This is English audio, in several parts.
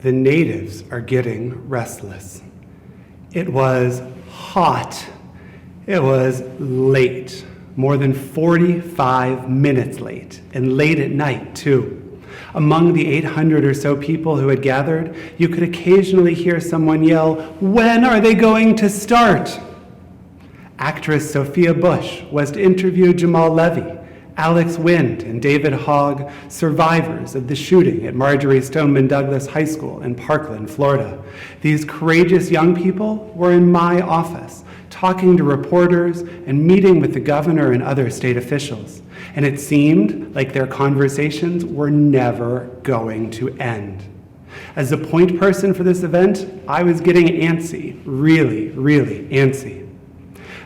The natives are getting restless. It was hot. It was late, more than 45 minutes late, and late at night, too. Among the 800 or so people who had gathered, you could occasionally hear someone yell, "When are they going to start?" Actress Sophia Bush was to interview Jamal Levy, Alex Wind, and David Hogg, survivors of the shooting at Marjorie Stoneman Douglas High School in Parkland, Florida. These courageous young people were in my office, talking to reporters and meeting with the governor and other state officials. And it seemed like their conversations were never going to end. As the point person for this event, I was getting antsy, really antsy.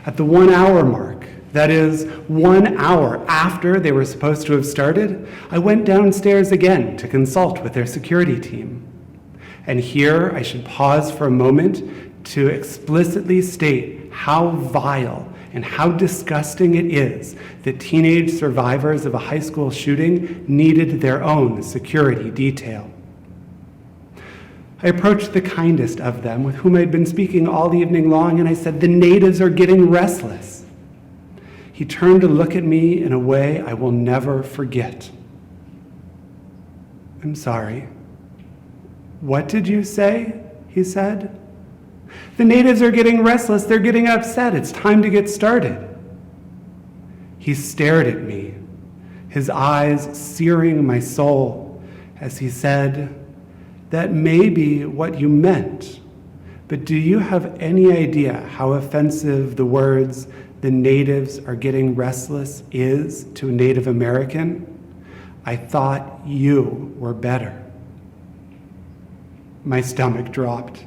At the 1 hour mark, that is 1 hour after they were supposed to have started, I went downstairs again to consult with their security team. And here I should pause for a moment to explicitly state how vile and how disgusting it is that teenage survivors of a high school shooting needed their own security detail. I approached the kindest of them, with whom I'd been speaking all evening long, and I said, "The natives are getting restless." He turned to look at me in a way I will never forget. "I'm sorry. What did you say?" he said. "The natives are getting restless. They're getting upset. It's time to get started." He stared at me, his eyes searing my soul, as he said, "That may be what you meant, but do you have any idea how offensive the words, 'the natives are getting restless,' is to a Native American? I thought you were better." My stomach dropped.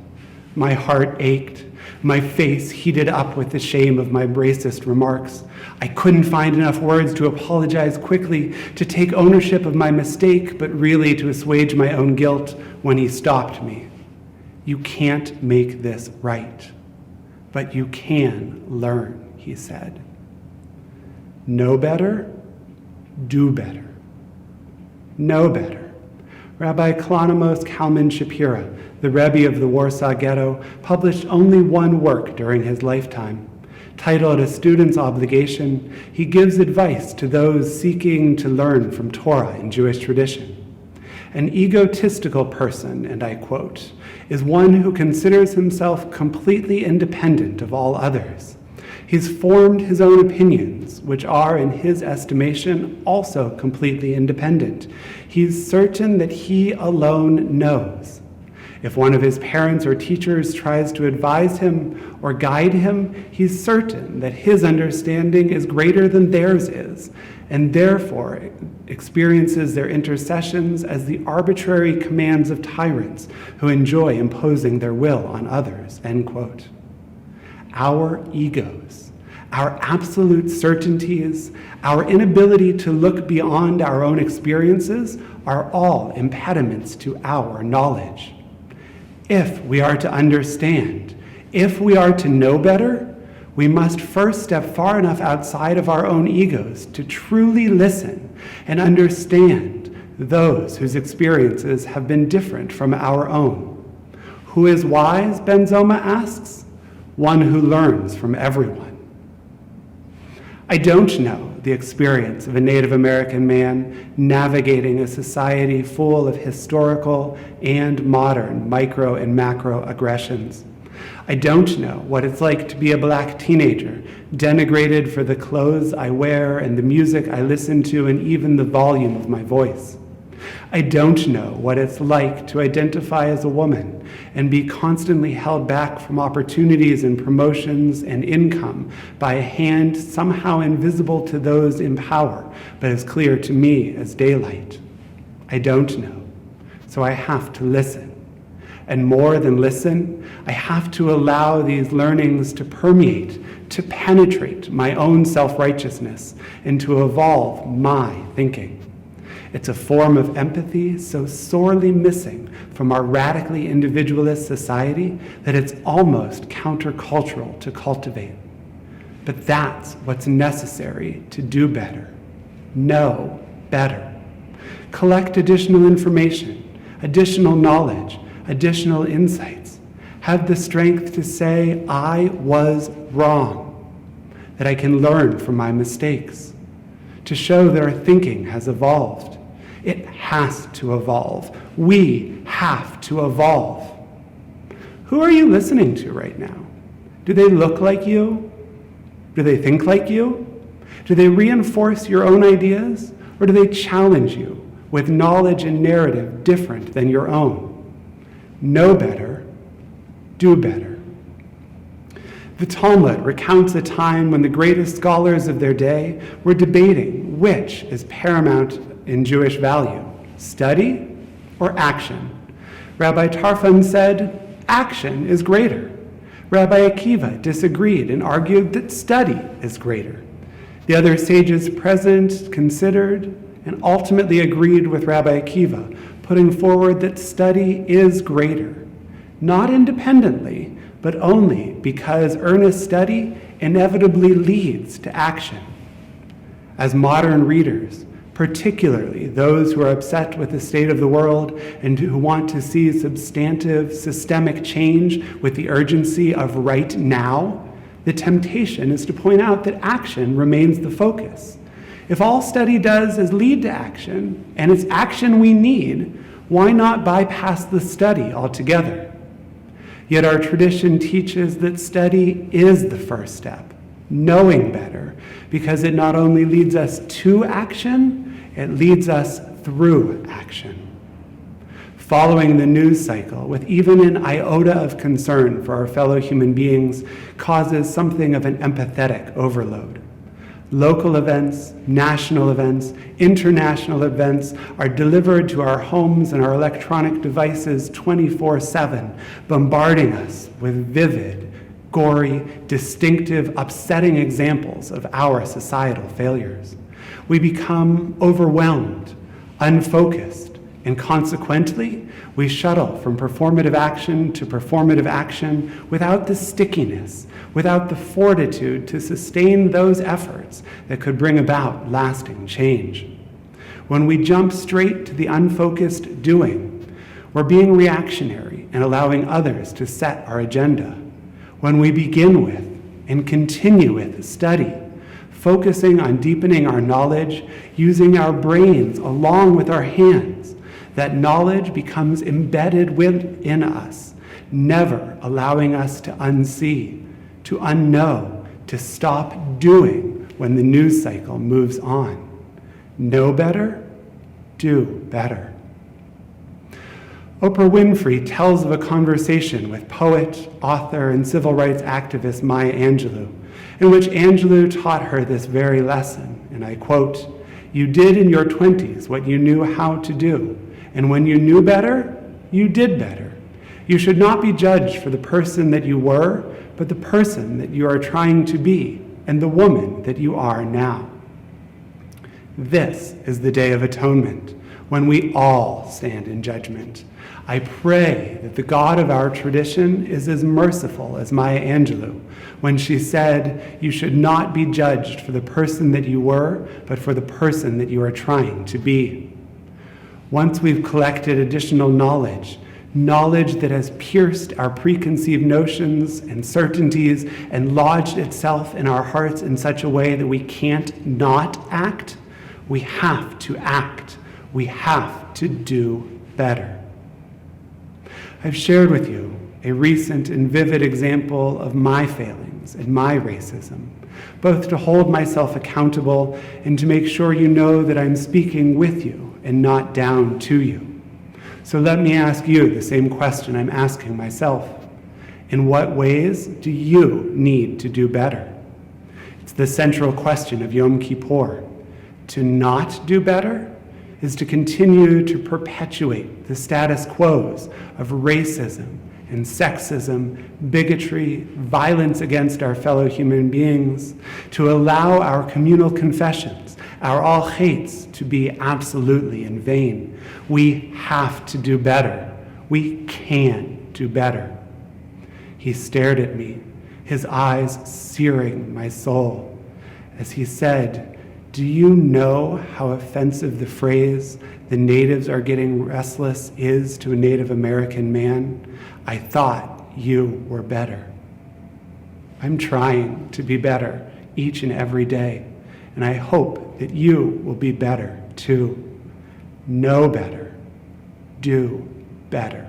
My heart ached. My face heated up with the shame of my racist remarks. I couldn't find enough words to apologize quickly, to take ownership of my mistake, but really to assuage my own guilt when he stopped me. "You can't make this right, but you can learn," he said. "Know better? Do better. Know better." Rabbi Kalonimos Kalman Shapira, the Rabbi of the Warsaw Ghetto, published only one work during his lifetime. Titled A Student's Obligation, he gives advice to those seeking to learn from Torah and Jewish tradition. "An egotistical person," and I quote, "is one who considers himself completely independent of all others. He's formed his own opinions, which are, in his estimation, also completely independent. He's certain that he alone knows. If one of his parents or teachers tries to advise him or guide him, he's certain that his understanding is greater than theirs is, and therefore experiences their intercessions as the arbitrary commands of tyrants who enjoy imposing their will on others," end quote. Our egos, our absolute certainties, our inability to look beyond our own experiences are all impediments to our knowledge. If we are to understand, if we are to know better, we must first step far enough outside of our own egos to truly listen and understand those whose experiences have been different from our own. Who is wise, Ben Zoma asks? One who learns from everyone. I don't know the experience of a Native American man navigating a society full of historical and modern micro and macro aggressions. I don't know what it's like to be a Black teenager, denigrated for the clothes I wear and the music I listen to and even the volume of my voice. I don't know what it's like to identify as a woman and be constantly held back from opportunities and promotions and income by a hand somehow invisible to those in power, but as clear to me as daylight. I don't know, so I have to listen. And more than listen, I have to allow these learnings to permeate, to penetrate my own self-righteousness, and to evolve my thinking. It's a form of empathy so sorely missing from our radically individualist society that it's almost countercultural to cultivate. But that's what's necessary to do better, know better. Collect additional information, additional knowledge, additional insights, have the strength to say, I was wrong, that I can learn from my mistakes, to show that our thinking has evolved. It has to evolve. We have to evolve. Who are you listening to right now? Do they look like you? Do they think like you? Do they reinforce your own ideas, or do they challenge you with knowledge and narrative different than your own? Know better, do better. The Talmud recounts a time when the greatest scholars of their day were debating which is paramount in Jewish value, study or action. Rabbi Tarfon said, action is greater. Rabbi Akiva disagreed and argued that study is greater. The other sages present considered and ultimately agreed with Rabbi Akiva, putting forward that study is greater, not independently, but only because earnest study inevitably leads to action. As modern readers, particularly those who are upset with the state of the world and who want to see substantive, systemic change with the urgency of right now, the temptation is to point out that action remains the focus. If all study does is lead to action, and it's action we need, why not bypass the study altogether? Yet our tradition teaches that study is the first step, knowing better, because it not only leads us to action, it leads us through action. Following the news cycle with even an iota of concern for our fellow human beings causes something of an empathetic overload. Local events, national events, international events are delivered to our homes and our electronic devices 24/7, bombarding us with vivid, gory, distinctive, upsetting examples of our societal failures. We become overwhelmed, unfocused, and consequently, we shuttle from performative action to performative action without the stickiness, without the fortitude to sustain those efforts that could bring about lasting change. When we jump straight to the unfocused doing, we're being reactionary and allowing others to set our agenda. When we begin with and continue with study, focusing on deepening our knowledge, using our brains along with our hands, that knowledge becomes embedded within us, never allowing us to unsee, to unknow, to stop doing when the news cycle moves on. Know better, do better. Oprah Winfrey tells of a conversation with poet, author, and civil rights activist Maya Angelou, in which Angelou taught her this very lesson, and I quote, "You did in your 20s what you knew how to do, and when you knew better, you did better. You should not be judged for the person that you were, but the person that you are trying to be, and the woman that you are now." This is the Day of Atonement, when we all stand in judgment. I pray that the God of our tradition is as merciful as Maya Angelou when she said, "You should not be judged for the person that you were, but for the person that you are trying to be." Once we've collected additional knowledge that has pierced our preconceived notions and certainties and lodged itself in our hearts in such a way that we can't not act, we have to act. We have to do better. I've shared with you a recent and vivid example of my failings and my racism, both to hold myself accountable and to make sure you know that I'm speaking with you and not down to you. So let me ask you the same question I'm asking myself. In what ways do you need to do better? It's the central question of Yom Kippur. To not do better is to continue to perpetuate the status quos of racism and sexism, bigotry, violence against our fellow human beings, to allow our communal confessions, our all hates, to be absolutely in vain. We have to do better. We can do better. He stared at me, his eyes searing my soul, as he said, Do you know how offensive the phrase, "the natives are getting restless," is to a Native American man? I thought you were better. I'm trying to be better each and every day, and I hope that you will be better too. Know better. Do better.